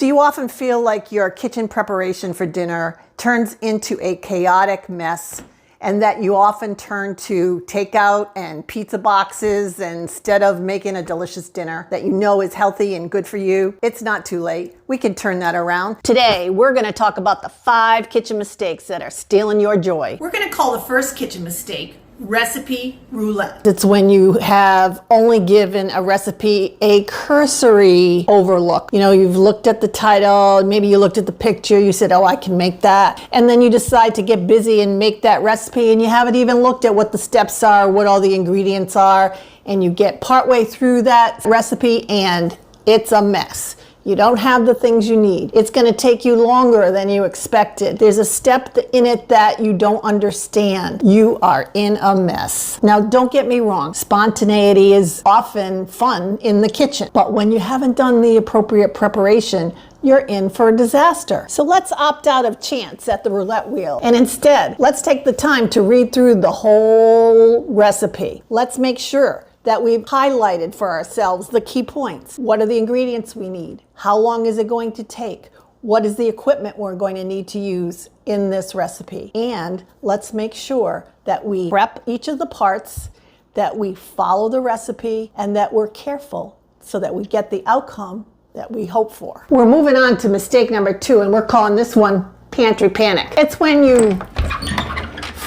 Do you often feel like your kitchen preparation for dinner turns into a chaotic mess, and that you often turn to takeout and pizza boxes instead of making a delicious dinner that you know is healthy and good for you? It's not too late. We can turn that around. Today, we're going to talk about the 5 kitchen mistakes that are stealing your joy. We're going to call the first kitchen mistake recipe roulette. It's when you have only given a recipe a cursory overlook. You know, you've looked at the title, maybe you looked at the picture, you said, oh, I can make that. And then you decide to get busy and make that recipe, and you haven't even looked at what the steps are, what all the ingredients are, and you get partway through that recipe and it's a mess. You don't have the things you need. It's going to take you longer than you expected. There's a step in it that you don't understand. You are in a mess. Now, don't get me wrong. Spontaneity is often fun in the kitchen, but when you haven't done the appropriate preparation, you're in for a disaster. So let's opt out of chance at the roulette wheel. And instead, let's take the time to read through the whole recipe. Let's make sure that we've highlighted for ourselves the key points. What are the ingredients we need? How long is it going to take? What is the equipment we're going to need to use in this recipe? And let's make sure that we prep each of the parts, that we follow the recipe, and that we're careful so that we get the outcome that we hope for. We're moving on to mistake number 2, and we're calling this one Pantry Panic. It's when you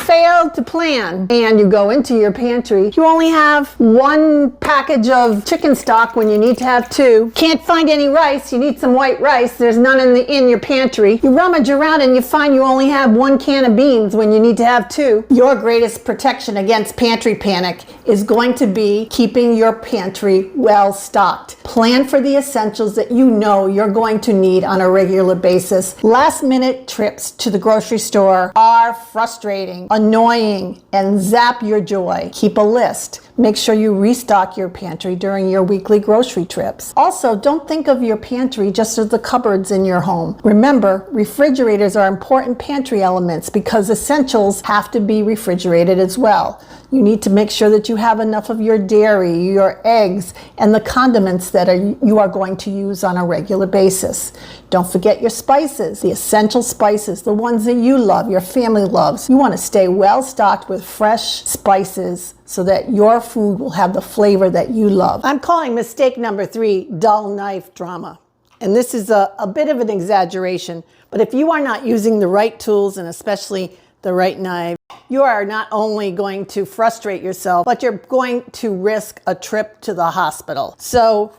failed to plan and you go into your pantry. You only have 1 package of chicken stock when you need to have 2. Can't find any rice. You need some white rice. There's none in your pantry. You rummage around and you find you only have 1 can of beans when you need to have 2. Your greatest protection against pantry panic is going to be keeping your pantry well stocked. Plan for the essentials that you know you're going to need on a regular basis. Last minute trips to the grocery store are frustrating, annoying, and zap your joy. Keep a list. Make sure you restock your pantry during your weekly grocery trips. Also, don't think of your pantry just as the cupboards in your home. Remember, refrigerators are important pantry elements because essentials have to be refrigerated as well. You need to make sure that you have enough of your dairy, your eggs, and the condiments that you are going to use on a regular basis. Don't forget your spices, the essential spices, the ones that you love, your family loves. You want to stay well stocked with fresh spices so that your food will have the flavor that you love. I'm calling mistake number 3 dull knife drama. And this is a bit of an exaggeration, but if you are not using the right tools and especially the right knife, you are not only going to frustrate yourself, but you're going to risk a trip to the hospital. So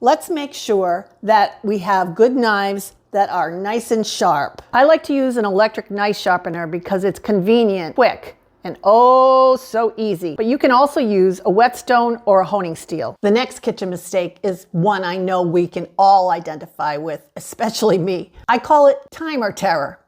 let's make sure that we have good knives that are nice and sharp. I like to use an electric knife sharpener because it's convenient, quick, and oh so easy. But you can also use a whetstone or a honing steel. The next kitchen mistake is one I know we can all identify with, especially me. I call it timer terror.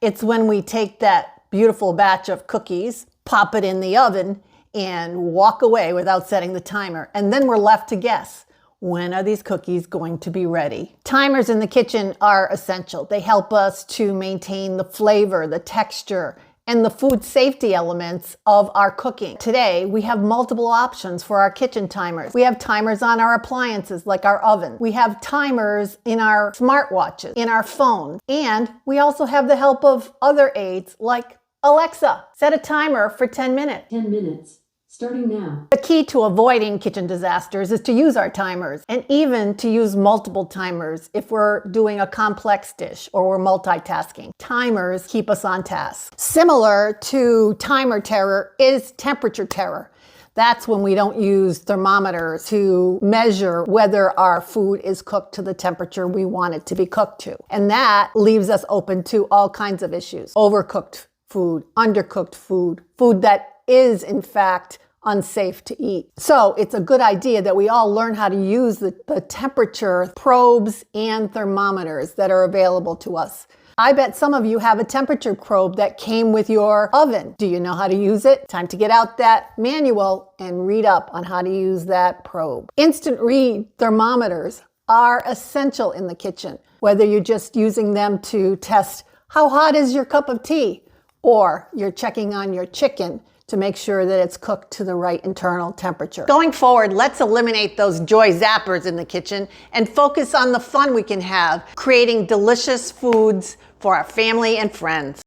It's when we take that beautiful batch of cookies, pop it in the oven, and walk away without setting the timer. And then we're left to guess, when are these cookies going to be ready? Timers in the kitchen are essential. They help us to maintain the flavor, the texture, and the food safety elements of our cooking. Today, we have multiple options for our kitchen timers. We have timers on our appliances like our oven. We have timers in our smartwatches, in our phones, and we also have the help of other aids like Alexa, set a timer for 10 minutes. 10 minutes, starting now. The key to avoiding kitchen disasters is to use our timers, and even to use multiple timers if we're doing a complex dish or we're multitasking. Timers keep us on task. Similar to timer terror is temperature terror. That's when we don't use thermometers to measure whether our food is cooked to the temperature we want it to be cooked to. And that leaves us open to all kinds of issues. Overcooked food, undercooked food, food that is in fact unsafe to eat. So it's a good idea that we all learn how to use the temperature probes and thermometers that are available to us. I bet some of you have a temperature probe that came with your oven. Do you know how to use it? Time to get out that manual and read up on how to use that probe. Instant read thermometers are essential in the kitchen, whether you're just using them to test how hot is your cup of tea, or you're checking on your chicken to make sure that it's cooked to the right internal temperature. Going forward, let's eliminate those joy zappers in the kitchen and focus on the fun we can have creating delicious foods for our family and friends.